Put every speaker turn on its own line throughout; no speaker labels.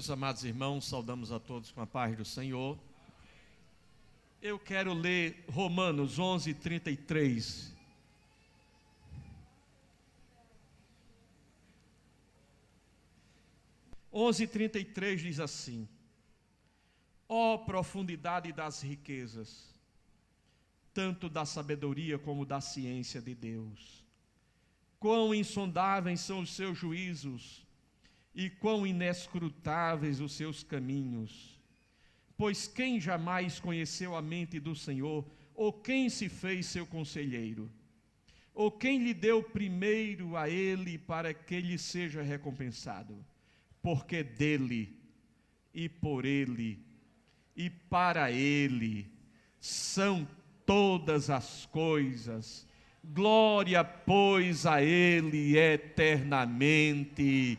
Meus amados irmãos, saudamos a todos com a paz do Senhor. Eu quero ler Romanos 11:33. Onze 33 diz assim: ó profundidade das riquezas, tanto da sabedoria como da ciência de Deus. Quão insondáveis são os seus juízos e quão inescrutáveis os seus caminhos. Pois quem jamais conheceu a mente do Senhor, ou quem se fez seu conselheiro? Ou quem lhe deu primeiro a ele para que lhe seja recompensado? Porque dele, e por ele, e para ele, são todas as coisas. Glória, pois, a ele eternamente.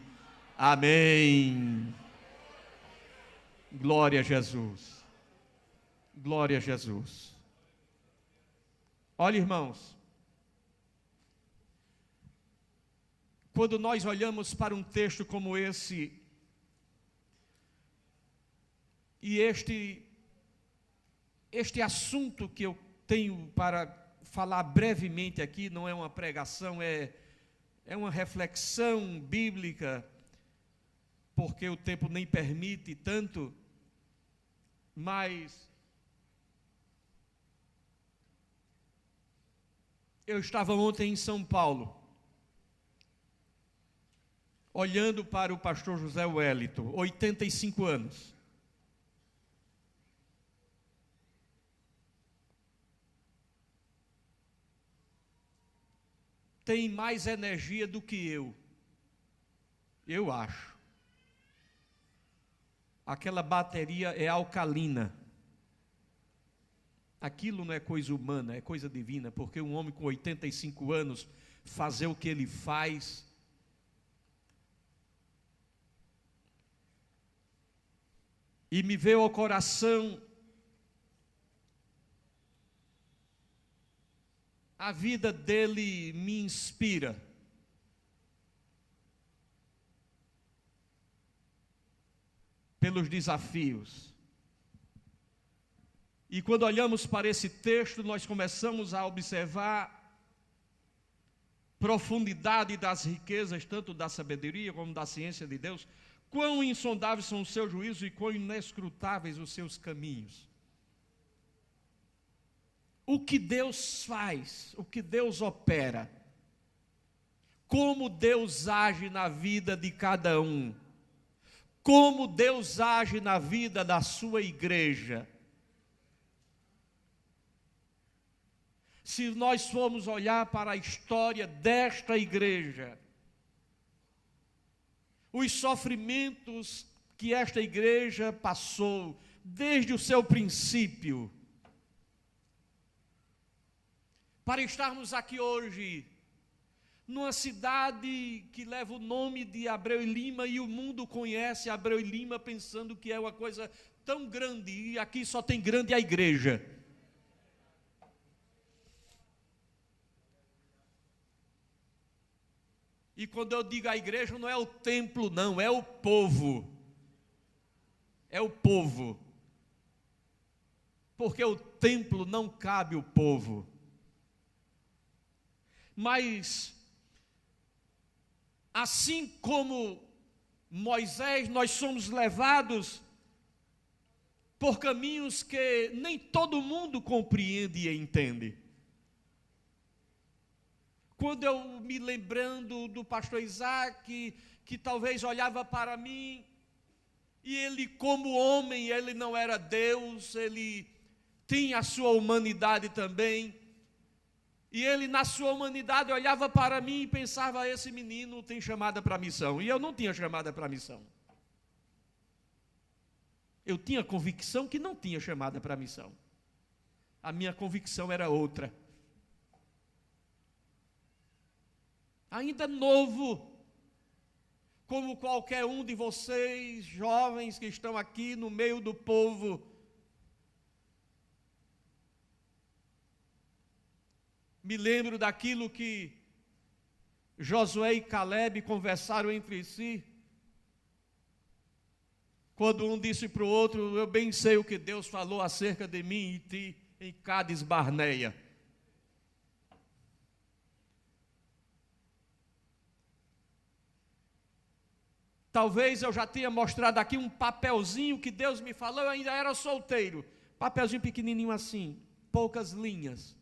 Amém. Glória a Jesus. Glória a Jesus. Olha, irmãos, quando nós olhamos para um texto como esse, e este assunto que eu tenho para falar brevemente aqui, não é uma pregação, é uma reflexão bíblica, porque o tempo nem permite tanto, mas eu estava ontem em São Paulo, olhando para o pastor José Wellington, 85 anos. Tem mais energia do que eu acho. Aquela bateria é alcalina. Aquilo não é coisa humana, é coisa divina, porque um homem com 85 anos fazer o que ele faz, e me veio ao coração a vida dele, me inspira. Pelos desafios. E quando olhamos para esse texto, nós começamos a observar profundidade das riquezas, tanto da sabedoria como da ciência de Deus. Quão insondáveis são os seus juízos e quão inescrutáveis os seus caminhos. O que Deus faz, o que Deus opera, como Deus age na vida de cada um, como Deus age na vida da sua igreja. Se nós formos olhar para a história desta igreja, os sofrimentos que esta igreja passou desde o seu princípio, para estarmos aqui hoje, numa cidade que leva o nome de Abreu e Lima, e o mundo conhece Abreu e Lima pensando que é uma coisa tão grande, e aqui só tem grande a igreja. E quando eu digo a igreja, não é o templo não, é o povo. É o povo. Porque o templo não cabe o povo. Mas, assim como Moisés, nós somos levados por caminhos que nem todo mundo compreende e entende. Quando eu me lembrando do pastor Isaac, que talvez olhava para mim, e ele como homem, ele não era Deus, ele tinha a sua humanidade também, e ele na sua humanidade olhava para mim e pensava, esse menino tem chamada para a missão, e eu não tinha chamada para a missão. Eu tinha convicção que não tinha chamada para a missão. A minha convicção era outra. Ainda novo, como qualquer um de vocês, jovens que estão aqui no meio do povo, me lembro daquilo que Josué e Caleb conversaram entre si. Quando um disse para o outro: eu bem sei o que Deus falou acerca de mim e ti em Cádiz Barneia. Talvez eu já tenha mostrado aqui um papelzinho que Deus me falou, eu ainda era solteiro. Papelzinho pequenininho assim, poucas linhas.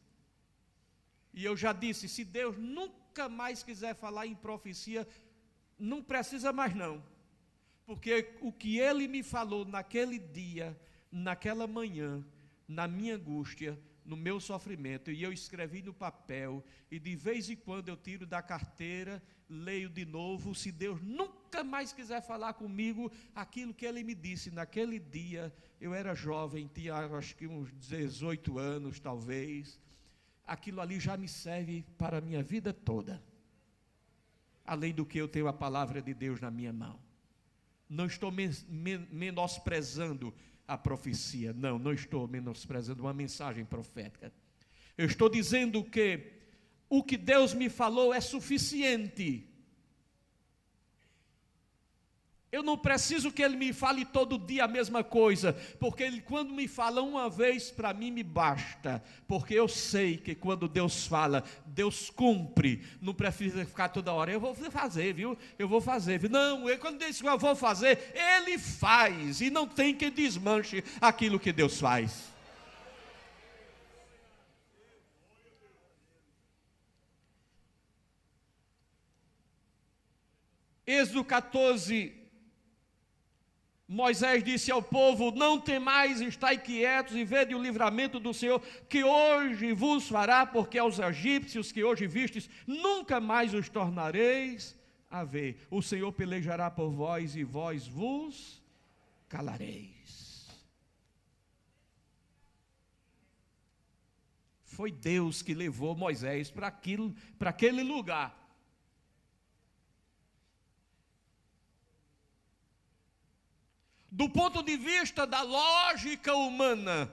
E eu já disse: se Deus nunca mais quiser falar em profecia, não precisa mais não. Porque o que Ele me falou naquele dia, naquela manhã, na minha angústia, no meu sofrimento, e eu escrevi no papel, e de vez em quando eu tiro da carteira, leio de novo. Se Deus nunca mais quiser falar comigo, aquilo que Ele me disse naquele dia, eu era jovem, tinha acho que uns 18 anos talvez, aquilo ali já me serve para a minha vida toda. Além do que eu tenho a palavra de Deus na minha mão. Não estou menosprezando a profecia, não estou menosprezando uma mensagem profética. Eu estou dizendo que o que Deus me falou é suficiente. Eu não preciso que Ele me fale todo dia a mesma coisa, porque Ele, quando me fala uma vez, para mim me basta, porque eu sei que quando Deus fala, Deus cumpre. Não precisa ficar toda hora: eu vou fazer, viu? Eu vou fazer, viu? Não, quando Ele diz que eu vou fazer, Ele faz, e não tem que desmanche aquilo que Deus faz. Êxodo 14, Moisés disse ao povo: não temais, estai quietos e vede o livramento do Senhor, que hoje vos fará, porque aos egípcios que hoje vistes, nunca mais os tornareis a ver. O Senhor pelejará por vós e vós vos calareis. Foi Deus que levou Moisés para aquele lugar. Do ponto de vista da lógica humana,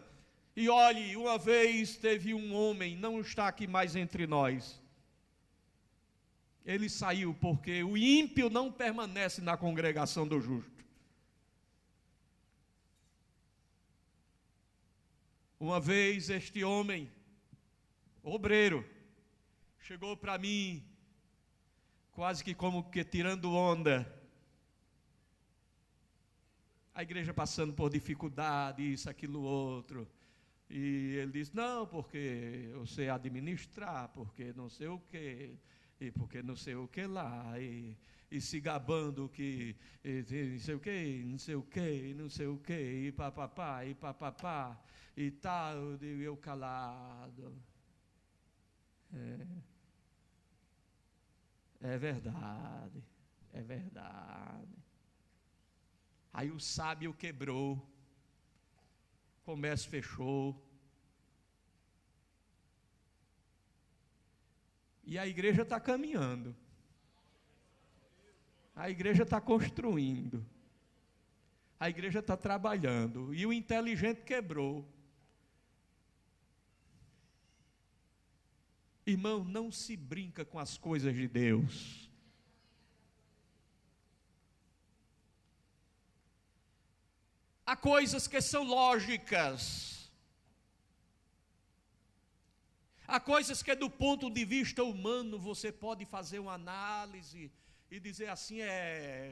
e olhe, uma vez teve um homem, não está aqui mais entre nós, ele saiu porque o ímpio não permanece na congregação do justo. Uma vez este homem, obreiro, chegou para mim, quase que como que tirando onda. A igreja passando por dificuldade, isso, aquilo, outro. E ele disse: não, porque eu sei administrar, porque não sei o quê, e porque não sei o que lá, e se gabando que não sei o quê, não sei o quê, não sei o quê, e papapá, e tal, e eu calado. É verdade, é verdade. Aí o sábio quebrou, o comércio fechou, e a igreja está caminhando, a igreja está construindo, a igreja está trabalhando, e o inteligente quebrou. Irmão, não se brinca com as coisas de Deus. Há coisas que são lógicas. Há coisas que do ponto de vista humano você pode fazer uma análise e dizer assim: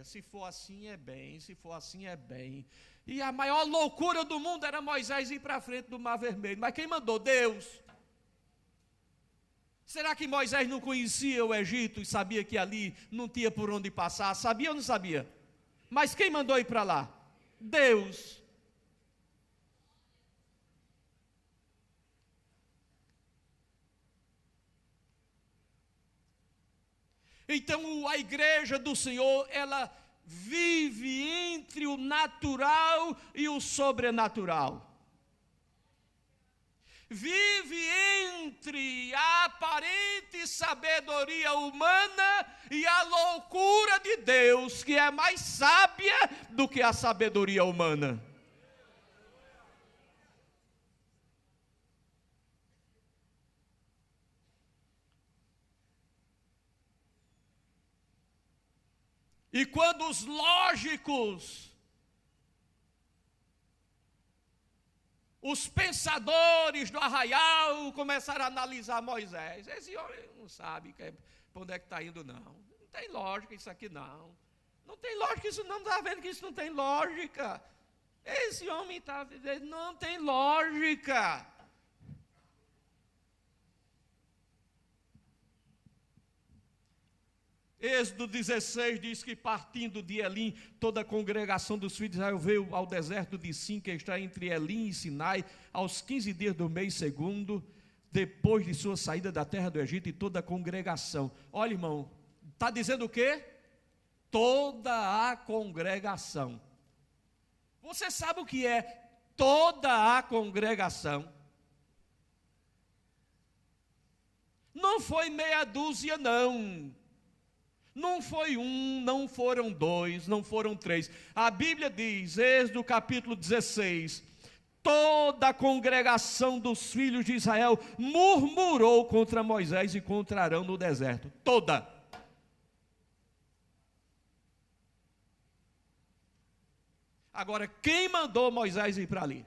se for assim é bem, se for assim é bem. E a maior loucura do mundo era Moisés ir para frente do Mar Vermelho. Mas quem mandou? Deus. Será que Moisés não conhecia o Egito e sabia que ali não tinha por onde passar? Sabia ou não sabia? Mas quem mandou ir para lá? Deus. Então a igreja do Senhor, ela vive entre o natural e o sobrenatural. Vive entre a aparente sabedoria humana e a loucura de Deus, que é mais sábia do que a sabedoria humana. E quando os lógicos os pensadores do arraial começaram a analisar Moisés. Esse homem não sabe para onde é que está indo, não. Não tem lógica isso aqui, não. Não tem lógica isso, não. Está vendo que isso não tem lógica? Esse homem está vivendo, não tem lógica. Êxodo 16 diz que partindo de Elim, toda a congregação dos filhos de Israel veio ao deserto de Sim, que está entre Elim e Sinai, aos 15 dias do mês segundo, depois de sua saída da terra do Egito, e toda a congregação. Olha, irmão, está dizendo o quê? Toda a congregação. Você sabe o que é toda a congregação? Não foi meia dúzia, não. Não foi um, não foram dois, não foram três. A Bíblia diz, Êxodo capítulo 16, toda a congregação dos filhos de Israel murmurou contra Moisés e contra Arão no deserto. Toda. Agora, quem mandou Moisés ir para ali?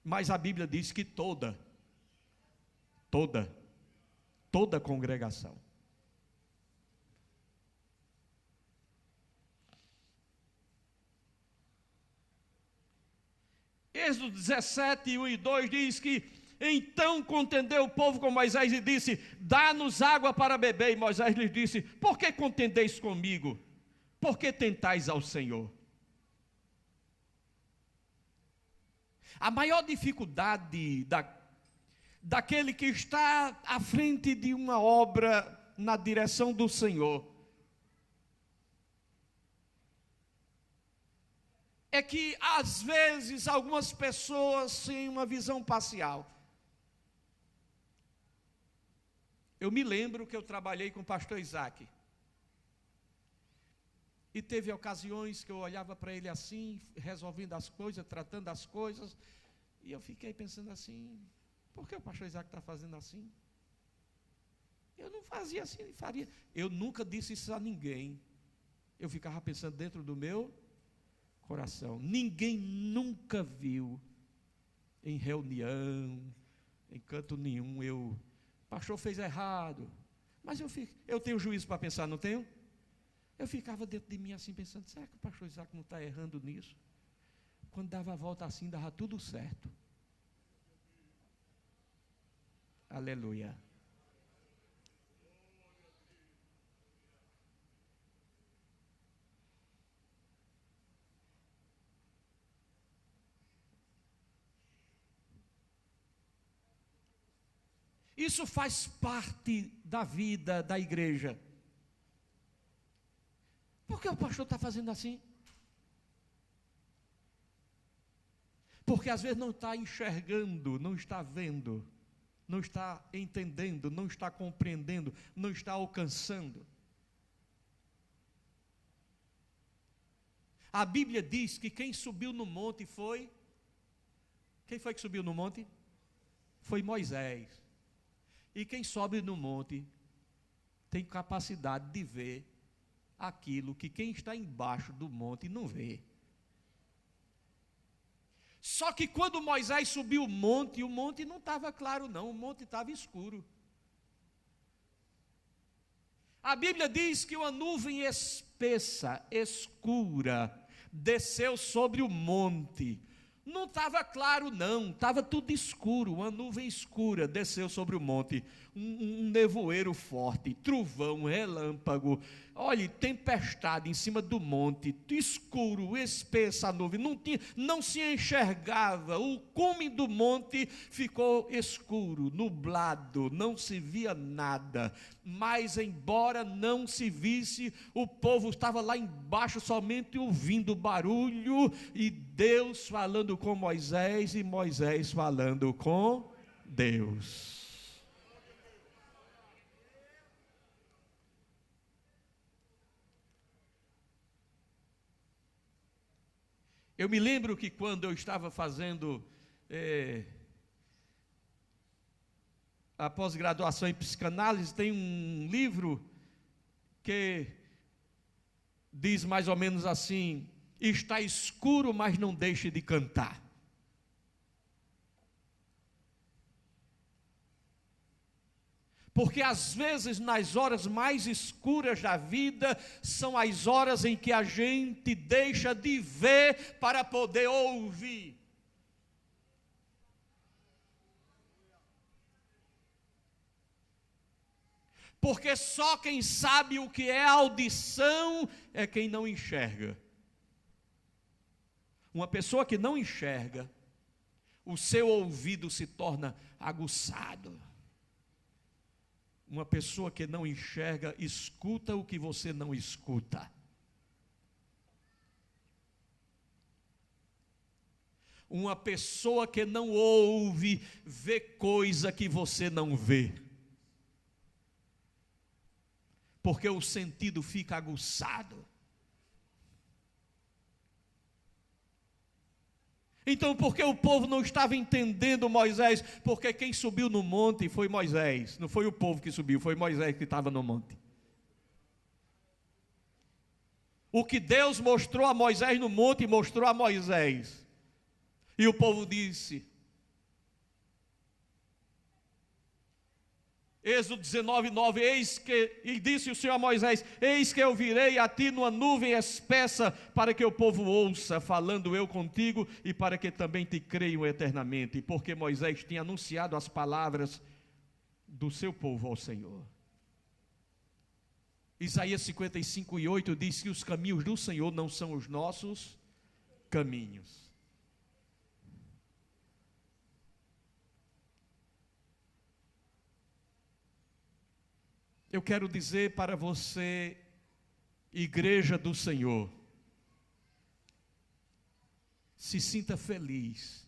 Mas a Bíblia diz que toda a congregação. Êxodo 17, 1 e 2 diz que então contendeu o povo com Moisés e disse: dá-nos água para beber. E Moisés lhes disse: por que contendeis comigo? Por que tentais ao Senhor? A maior dificuldade daquele que está à frente de uma obra na direção do Senhor é que às vezes algumas pessoas têm uma visão parcial. Eu me lembro que eu trabalhei com o pastor Isaac, e teve ocasiões que eu olhava para ele assim, resolvendo as coisas, tratando as coisas, e eu fiquei pensando assim: por que o pastor Isaac está fazendo assim? Eu não fazia assim, ele faria. Eu nunca disse isso a ninguém. Eu ficava pensando dentro do meu coração. Ninguém nunca viu em reunião, em canto nenhum, o pastor fez errado. Mas eu tenho juízo para pensar, não tenho? Eu ficava dentro de mim assim pensando: será que o pastor Isaac não está errando nisso? Quando dava a volta assim, dava tudo certo. Aleluia. Isso faz parte da vida da igreja. Por que o pastor está fazendo assim? Porque às vezes não está enxergando, não está vendo, não está entendendo, não está compreendendo, não está alcançando. A Bíblia diz que quem subiu no monte foi... Quem foi que subiu no monte? Foi Moisés. E quem sobe no monte tem capacidade de ver aquilo que quem está embaixo do monte não vê. Só que quando Moisés subiu o monte não estava claro não, o monte estava escuro. A Bíblia diz que uma nuvem espessa, escura, desceu sobre o monte. Não estava claro não, estava tudo escuro, uma nuvem escura desceu sobre o monte, um nevoeiro forte, trovão, relâmpago, olhe, tempestade em cima do monte, escuro, espessa a nuvem, não se enxergava, o cume do monte ficou escuro, nublado, não se via nada, mas embora não se visse, o povo estava lá embaixo somente ouvindo barulho, e Deus falando com Moisés, e Moisés falando com Deus. Eu me lembro que quando eu estava fazendo a pós-graduação em psicanálise, tem um livro que diz mais ou menos assim: Está escuro, mas não deixe de cantar. Porque às vezes nas horas mais escuras da vida, são as horas em que a gente deixa de ver para poder ouvir. Porque só quem sabe o que é audição é quem não enxerga. Uma pessoa que não enxerga, o seu ouvido se torna aguçado. Uma pessoa que não enxerga, escuta o que você não escuta. Uma pessoa que não ouve, vê coisa que você não vê. Porque o sentido fica aguçado. Então, por que o povo não estava entendendo Moisés? Porque quem subiu no monte foi Moisés. Não foi o povo que subiu, foi Moisés que estava no monte. O que Deus mostrou a Moisés no monte, mostrou a Moisés. E o povo disse, Êxodo 19, 9, e disse o Senhor a Moisés, eis que eu virei a ti numa nuvem espessa, para que o povo ouça, falando eu contigo, e para que também te creiam eternamente, porque Moisés tinha anunciado as palavras do seu povo ao Senhor. Isaías 55, 8 diz que os caminhos do Senhor não são os nossos caminhos. Eu quero dizer para você, igreja do Senhor, se sinta feliz,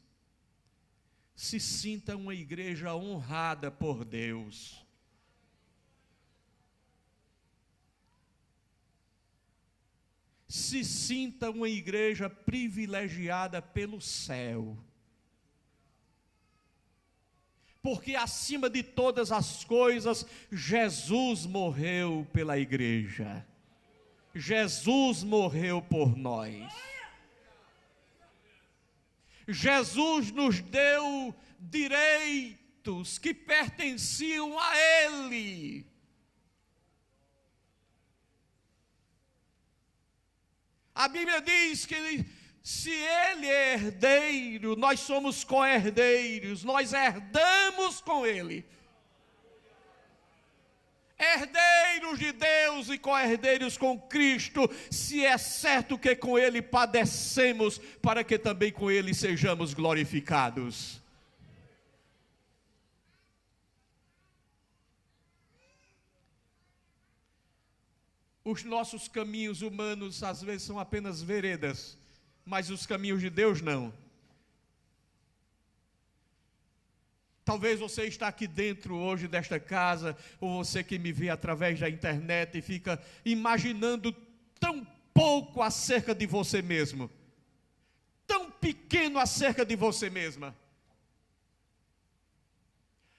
se sinta uma igreja honrada por Deus. Se sinta uma igreja privilegiada pelo céu. Porque acima de todas as coisas, Jesus morreu pela igreja. Jesus morreu por nós. Jesus nos deu direitos que pertenciam a Ele. A Bíblia diz que se Ele é herdeiro, nós somos co-herdeiros, nós herdamos com Ele. Herdeiros de Deus e co-herdeiros com Cristo, se é certo que com Ele padecemos, para que também com Ele sejamos glorificados. Os nossos caminhos humanos às vezes são apenas veredas, mas os caminhos de Deus não. Talvez você está aqui dentro hoje desta casa, ou você que me vê através da internet e fica imaginando tão pouco acerca de você mesmo, tão pequeno acerca de você mesma.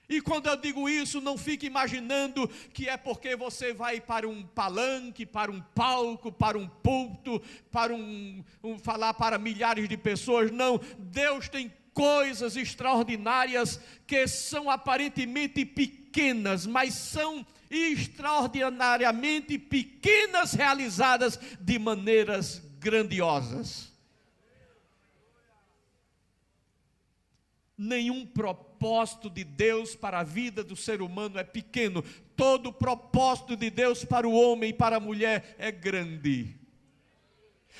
E quando eu digo isso, não fique imaginando que é porque você vai para um palanque, para um palco, para um púlpito, para falar para milhares de pessoas. Não, Deus tem coisas extraordinárias que são aparentemente pequenas, mas são extraordinariamente pequenas, realizadas de maneiras grandiosas. Nenhum propósito de Deus para a vida do ser humano é pequeno. Todo propósito de Deus para o homem e para a mulher é grande.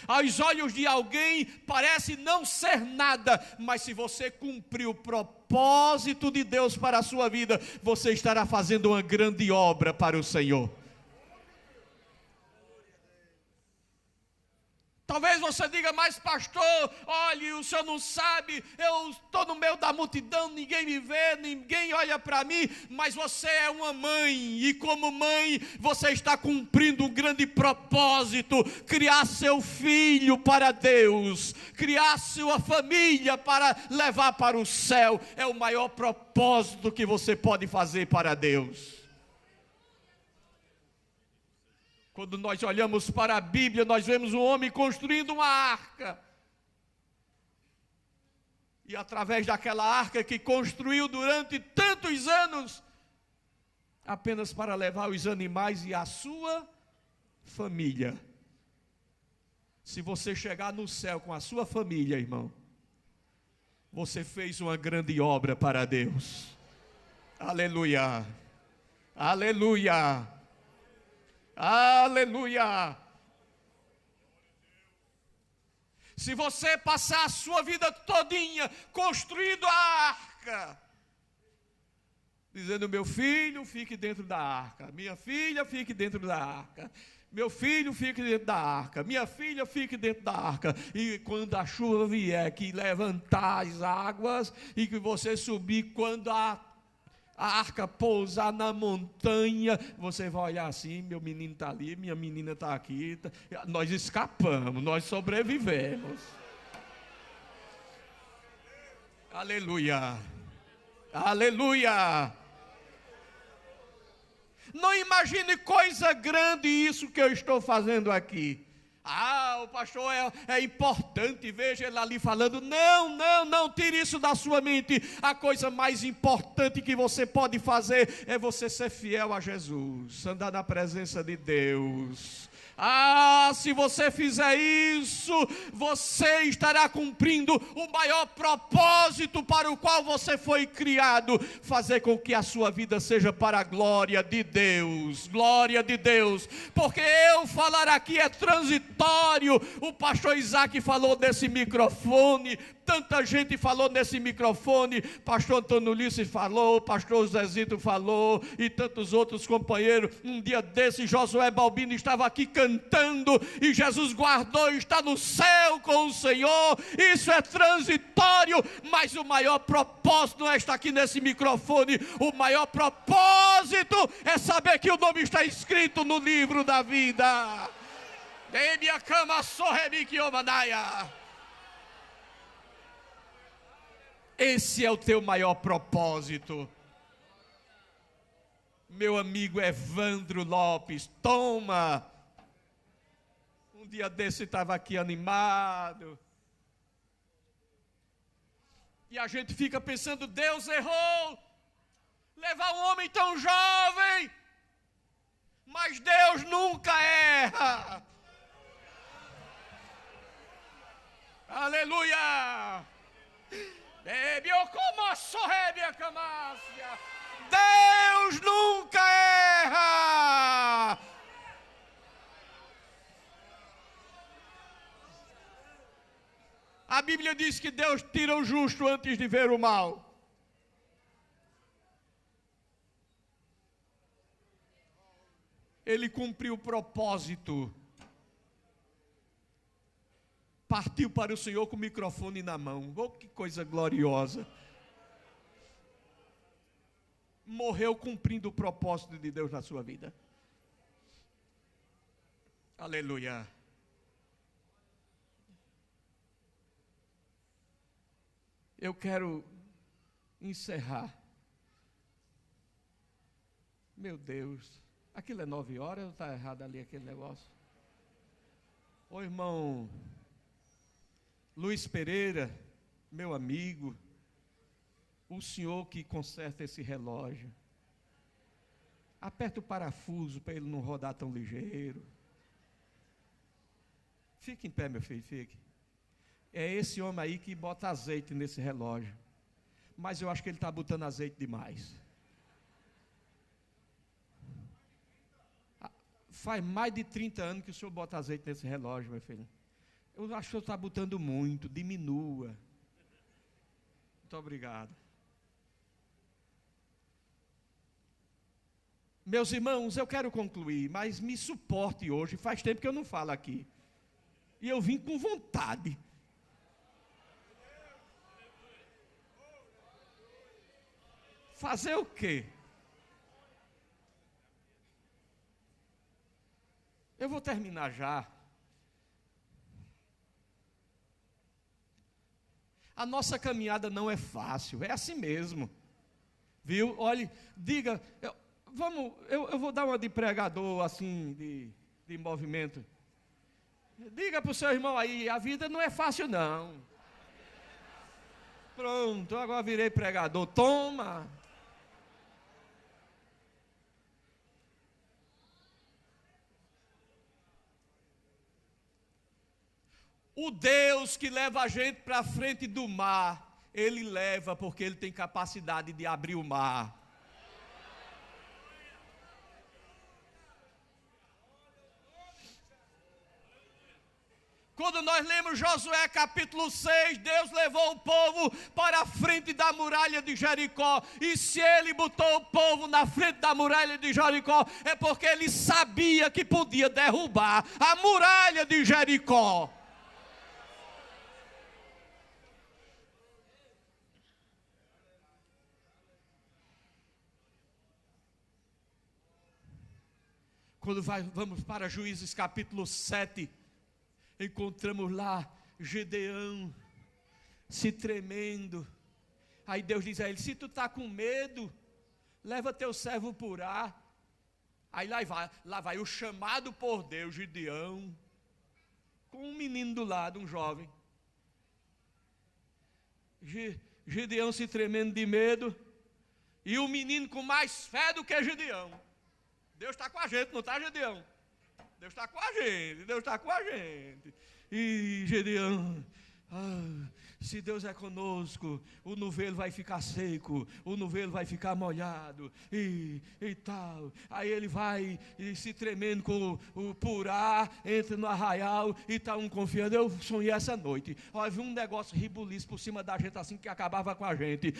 Aos olhos de alguém parece não ser nada, mas se você cumprir o propósito de Deus para a sua vida, você estará fazendo uma grande obra para o Senhor. Talvez você diga, mas pastor, olhe, o senhor não sabe, eu estou no meio da multidão, ninguém me vê, ninguém olha para mim, mas você é uma mãe, e como mãe, você está cumprindo um grande propósito, criar seu filho para Deus, criar sua família para levar para o céu, é o maior propósito que você pode fazer para Deus. Quando nós olhamos para a Bíblia, nós vemos um homem construindo uma arca. E através daquela arca que construiu durante tantos anos, apenas para levar os animais e a sua família. Se você chegar no céu com a sua família, irmão, você fez uma grande obra para Deus. Aleluia, aleluia, aleluia. Se você passar a sua vida todinha construindo a arca, dizendo: meu filho, fique dentro da arca, minha filha, fique dentro da arca, meu filho, fique dentro da arca, minha filha, fique dentro da arca, e quando a chuva vier, que levantar as águas, e que você subir, quando a arca pousar na montanha, você vai olhar assim: meu menino está ali, minha menina está aqui, nós escapamos, nós sobrevivemos. Aleluia, aleluia. Não imagine coisa grande isso que eu estou fazendo aqui. O pastor é importante, veja ele ali falando. Não, tire isso da sua mente. A coisa mais importante que você pode fazer é você ser fiel a Jesus, andar na presença de Deus. Se você fizer isso, você estará cumprindo o maior propósito para o qual você foi criado, fazer com que a sua vida seja para a glória de Deus, porque eu falar aqui é transitório. O pastor Isaac falou nesse microfone, tanta gente falou nesse microfone, pastor Antônio Ulisses falou, pastor Zezito falou, e tantos outros companheiros. Um dia desse, Josué Balbino estava aqui cantando, e Jesus guardou, está no céu com o Senhor. Isso é transitório, mas o maior propósito não é estar aqui nesse microfone. O maior propósito é saber que o nome está escrito no livro da vida. Esse é o teu maior propósito. Meu amigo Evandro Lopes, toma. Um dia desse estava aqui animado. E a gente fica pensando: Deus errou levar um homem tão jovem. Mas Deus nunca erra. Aleluia. Deus nunca erra. A Bíblia diz que Deus tira o justo antes de ver o mal. Ele cumpriu o propósito. Partiu para o Senhor com o microfone na mão. Que coisa gloriosa. Morreu cumprindo o propósito de Deus na sua vida. Aleluia. Eu quero encerrar. Meu Deus. Aquilo é 9 horas ou está errado ali aquele negócio? Ô irmão Luiz Pereira, meu amigo, o senhor que conserta esse relógio, aperta o parafuso para ele não rodar tão ligeiro. Fique em pé, meu filho, fique. É esse homem aí que bota azeite nesse relógio, mas eu acho que ele está botando azeite demais. Faz mais de 30 anos que o senhor bota azeite nesse relógio, meu filho. Eu acho que o senhor está botando muito, diminua. Muito obrigado. Meus irmãos, eu quero concluir, mas me suporte hoje, faz tempo que eu não falo aqui. E eu vim com vontade. Fazer o quê? Eu vou terminar já. A nossa caminhada não é fácil, é assim mesmo. Viu? Olhe, diga, eu vou dar uma de pregador assim, de de movimento. Diga para o seu irmão aí, a vida não é fácil não. Pronto, agora virei pregador, toma. O Deus que leva a gente para frente do mar, Ele leva porque Ele tem capacidade de abrir o mar. Quando nós lemos Josué capítulo 6, Deus levou o povo para a frente da muralha de Jericó. E se Ele botou o povo na frente da muralha de Jericó, é porque Ele sabia que podia derrubar a muralha de Jericó. Quando vamos para Juízes capítulo 7, encontramos lá Gedeão se tremendo. Aí Deus diz a ele: se tu está com medo, leva teu servo por ar. Aí lá vai o chamado por Deus, Gedeão, com um menino do lado, um jovem. Gedeão se tremendo de medo, e o menino com mais fé do que Gedeão. Deus está com a gente, não está, Gedeão? Deus está com a gente, Deus está com a gente. E Gedeão, se Deus é conosco, o novelo vai ficar seco, o novelo vai ficar molhado, e tal. Aí ele vai se tremendo com o purá, entra no arraial e está confiando. Eu sonhei essa noite, vi um negócio ribuliço por cima da gente assim que acabava com a gente.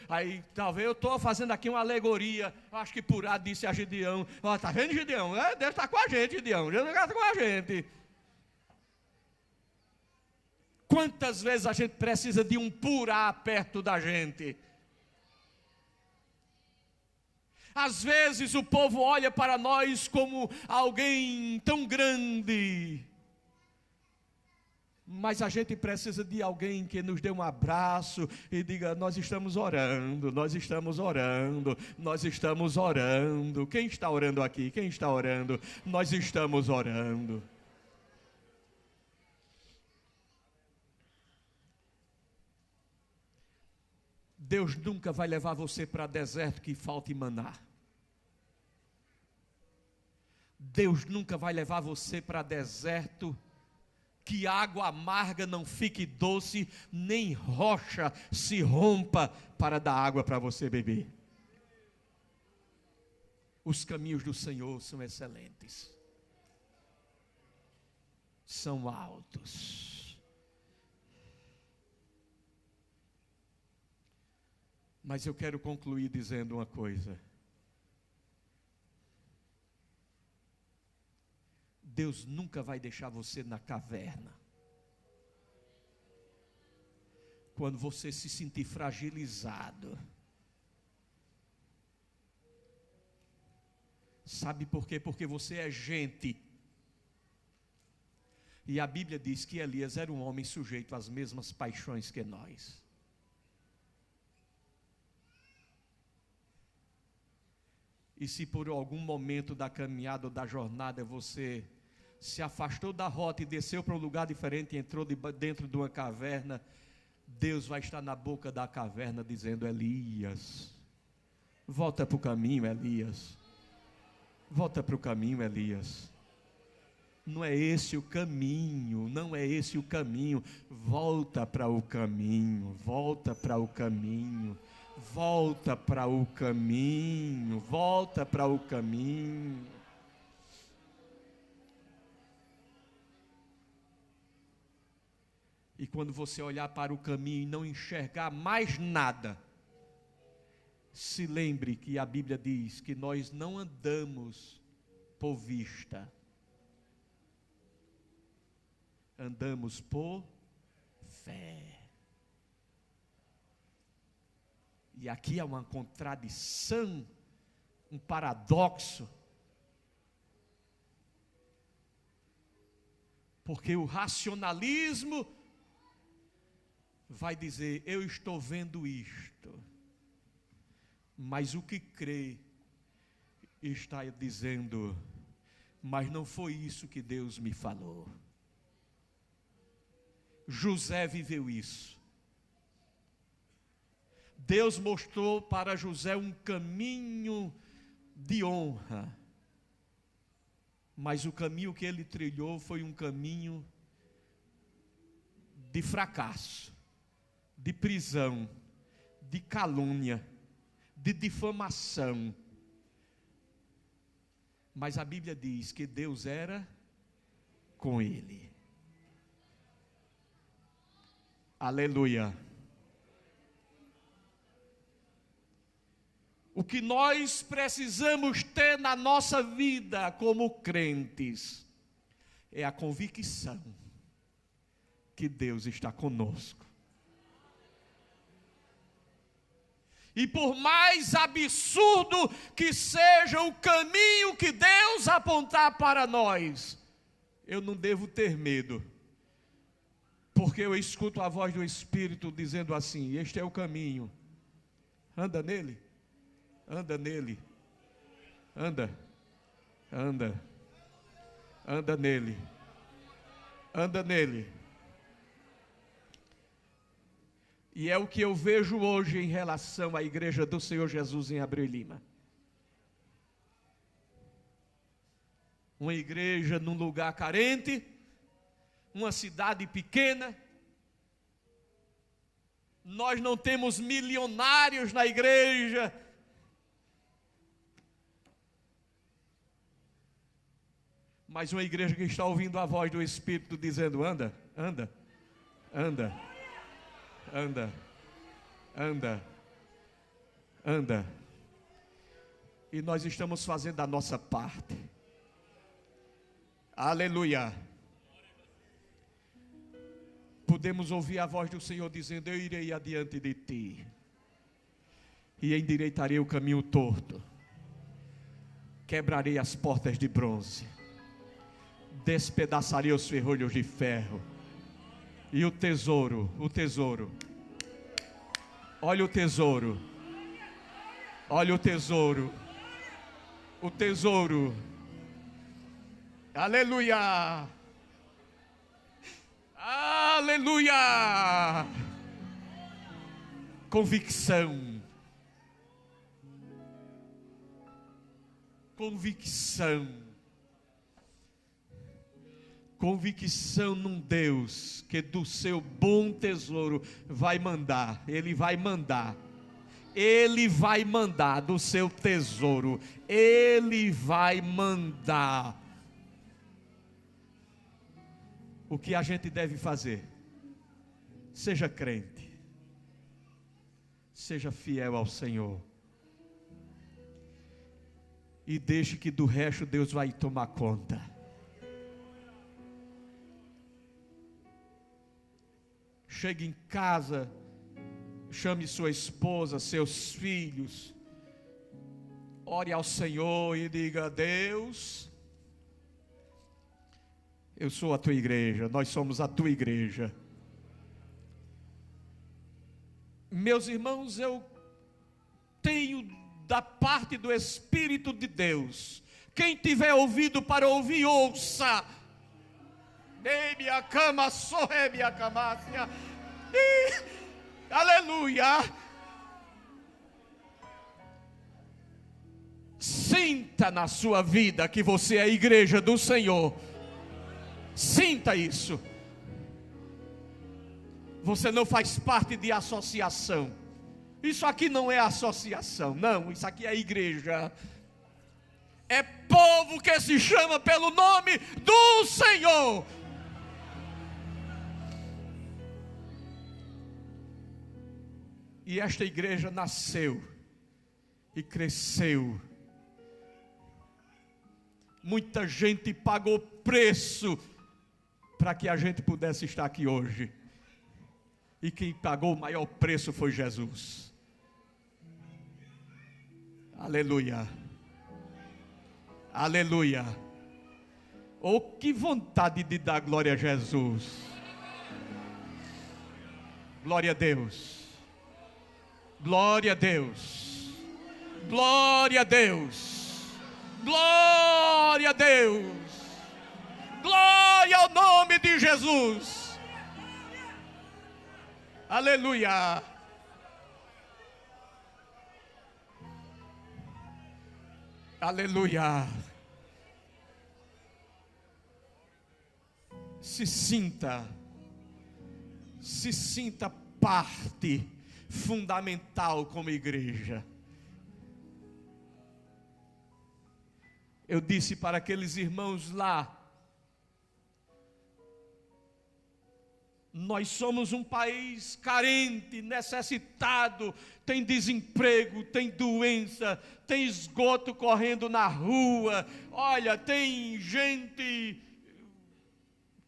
Aí talvez eu estou fazendo aqui uma alegoria, acho que purá disse a Gedeão: está vendo, Gedeão? Deus está com a gente, Gedeão, Deus está com a gente. Quantas vezes a gente precisa de um purá perto da gente? Às vezes o povo olha para nós como alguém tão grande, mas a gente precisa de alguém que nos dê um abraço e diga: nós estamos orando, nós estamos orando, nós estamos orando. Quem está orando aqui? Quem está orando? Nós estamos orando. Deus nunca vai levar você para deserto que falte maná. Deus nunca vai levar você para deserto que água amarga não fique doce, nem rocha se rompa para dar água para você beber. Os caminhos do Senhor são excelentes, são altos. Mas eu quero concluir dizendo uma coisa. Deus nunca vai deixar você na caverna. Quando você se sentir fragilizado. Sabe por quê? Porque você é gente. E a Bíblia diz que Elias era um homem sujeito às mesmas paixões que nós. E se por algum momento da caminhada ou da jornada você se afastou da rota e desceu para um lugar diferente e entrou dentro de uma caverna, Deus vai estar na boca da caverna dizendo: Elias, volta para o caminho, Elias. Volta para o caminho, Elias. Não é esse o caminho, não é esse o caminho. Volta para o caminho, volta para o caminho. Volta para o caminho, volta para o caminho. E quando você olhar para o caminho e não enxergar mais nada, se lembre que a Bíblia diz que nós não andamos por vista, andamos por fé. E aqui é uma contradição, um paradoxo, porque o racionalismo vai dizer: eu estou vendo isto, mas o que crê está dizendo: Mas não foi isso que Deus me falou. José viveu isso. Deus mostrou para José um caminho de honra. Mas o caminho que ele trilhou foi um caminho de fracasso, de prisão, de calúnia, de difamação. Mas a Bíblia diz que Deus era com ele. Aleluia. O que nós precisamos ter na nossa vida como crentes é a convicção que Deus está conosco. E por mais absurdo que seja o caminho que Deus apontar para nós, eu não devo ter medo, porque eu escuto a voz do Espírito dizendo assim: este é o caminho, anda nele, anda nele, anda nele, anda nele. E é o que eu vejo hoje em relação à igreja do Senhor Jesus em Abreu e Lima. Uma igreja num lugar carente, uma cidade pequena. Nós não temos milionários na igreja. Mas uma igreja que está ouvindo a voz do Espírito dizendo: anda, anda, anda. Anda, anda, anda. E nós estamos fazendo a nossa parte. Aleluia. Podemos ouvir a voz do Senhor dizendo: eu irei adiante de ti e endireitarei o caminho torto, quebrarei as portas de bronze, despedaçarei os ferrolhos de ferro. E o tesouro, olha o tesouro, olha o tesouro, aleluia, aleluia, convicção, convicção num Deus que do seu bom tesouro vai mandar, Ele vai mandar do seu tesouro, Ele vai mandar. O que a gente deve fazer? Seja crente, seja fiel ao Senhor, e deixe que do resto Deus vai tomar conta. Chegue em casa, chame sua esposa, seus filhos, ore ao Senhor e diga: Deus, eu sou a tua igreja, nós somos a tua igreja. Meus irmãos, eu tenho da parte do Espírito de Deus. Quem tiver ouvido para ouvir, ouça. Minha cama, sorre minha camácia. Aleluia. Sinta na sua vida que você é a igreja do Senhor. Sinta isso. Você não faz parte de associação. Isso aqui não é associação, não, isso aqui é igreja. É povo que se chama pelo nome do Senhor. E esta igreja nasceu e cresceu. Muita gente pagou preço para que a gente pudesse estar aqui hoje. E quem pagou o maior preço foi Jesus. Aleluia. Aleluia. Oh, que vontade de dar glória a Jesus. Glória a Deus. Glória a Deus. Glória a Deus. Glória a Deus. Glória ao nome de Jesus. Aleluia. Aleluia. Se sinta parte fundamental como igreja. Eu disse para aqueles irmãos lá, nós somos um país carente, necessitado, tem desemprego, tem doença, tem esgoto correndo na rua, olha, tem gente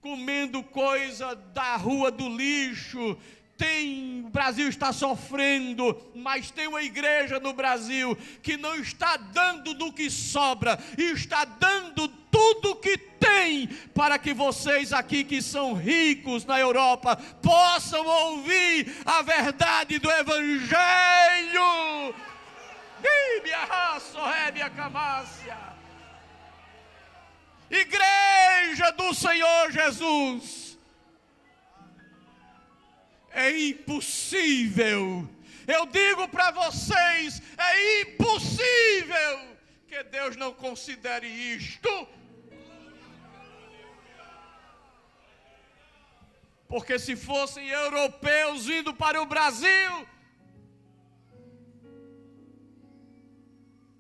comendo coisa da rua do lixo, o Brasil está sofrendo, mas tem uma igreja no Brasil que não está dando do que sobra, está dando tudo o que tem, para que vocês aqui que são ricos na Europa, possam ouvir a verdade do Evangelho. Igreja do Senhor Jesus. É impossível, eu digo para vocês, é impossível que Deus não considere isto. Porque se fossem europeus vindo para o Brasil,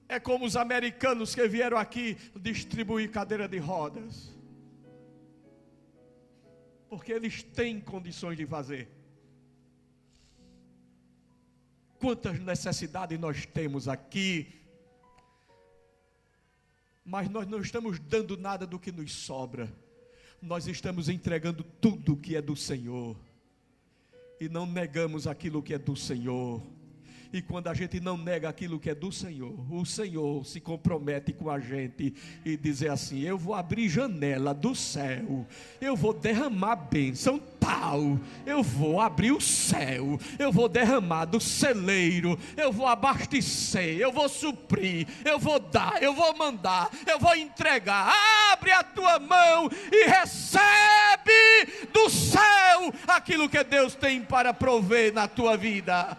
é como os americanos que vieram aqui distribuir cadeira de rodas. Porque eles têm condições de fazer. Quantas necessidades nós temos aqui, mas nós não estamos dando nada do que nos sobra, nós estamos entregando tudo que é do Senhor, e não negamos aquilo que é do Senhor. E quando a gente não nega aquilo que é do Senhor, o Senhor se compromete com a gente e dizer assim: eu vou abrir janela do céu, eu vou derramar bênção tal, eu vou abrir o céu, eu vou derramar do celeiro, eu vou abastecer, eu vou suprir, eu vou dar, eu vou mandar, eu vou entregar. Abre a tua mão e recebe do céu aquilo que Deus tem para prover na tua vida.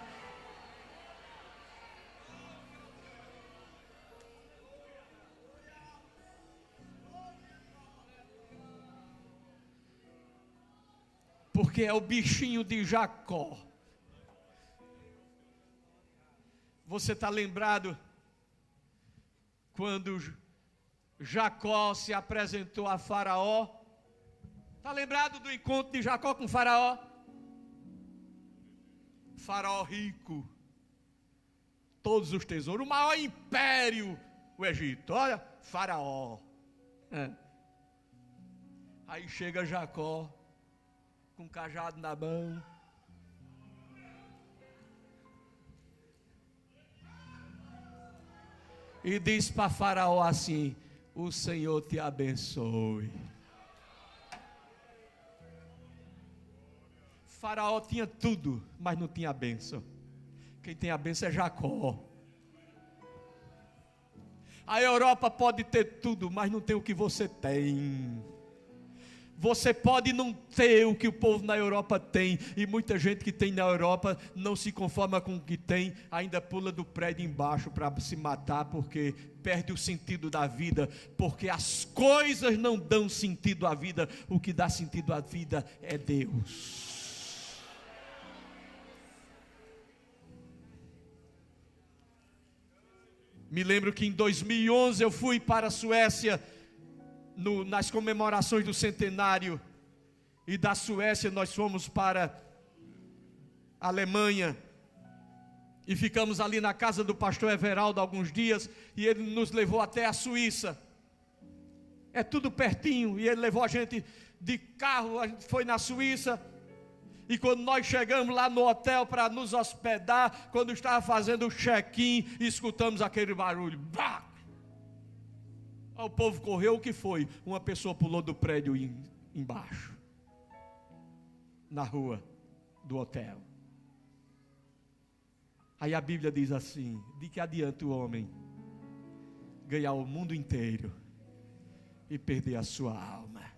Porque é o bichinho de Jacó. Você está lembrado quando Jacó se apresentou a Faraó? Está lembrado do encontro de Jacó com Faraó? Faraó rico, todos os tesouros, o maior império, o Egito. Olha, Faraó. Aí chega Jacó, com um cajado na mão, e diz para Faraó assim: o Senhor te abençoe. Faraó tinha tudo, mas não tinha a bênção. Quem tem a bênção é Jacó. A Europa pode ter tudo, mas não tem o que você tem. Você pode não ter o que o povo na Europa tem, e muita gente que tem na Europa não se conforma com o que tem, ainda pula do prédio embaixo para se matar, porque perde o sentido da vida, porque as coisas não dão sentido à vida, o que dá sentido à vida é Deus. Me lembro que em 2011 eu fui para a Suécia, nas comemorações do centenário, e da Suécia nós fomos para a Alemanha, e ficamos ali na casa do pastor Everaldo alguns dias, e ele nos levou até a Suíça. É tudo pertinho, e ele levou a gente de carro, a gente foi na Suíça, e quando nós chegamos lá no hotel para nos hospedar, quando estava fazendo o check-in, escutamos aquele barulho, bah! O povo correu, o que foi? Uma pessoa pulou do prédio embaixo, na rua do hotel. Aí a Bíblia diz assim: de que adianta o homem ganhar o mundo inteiro e perder a sua alma.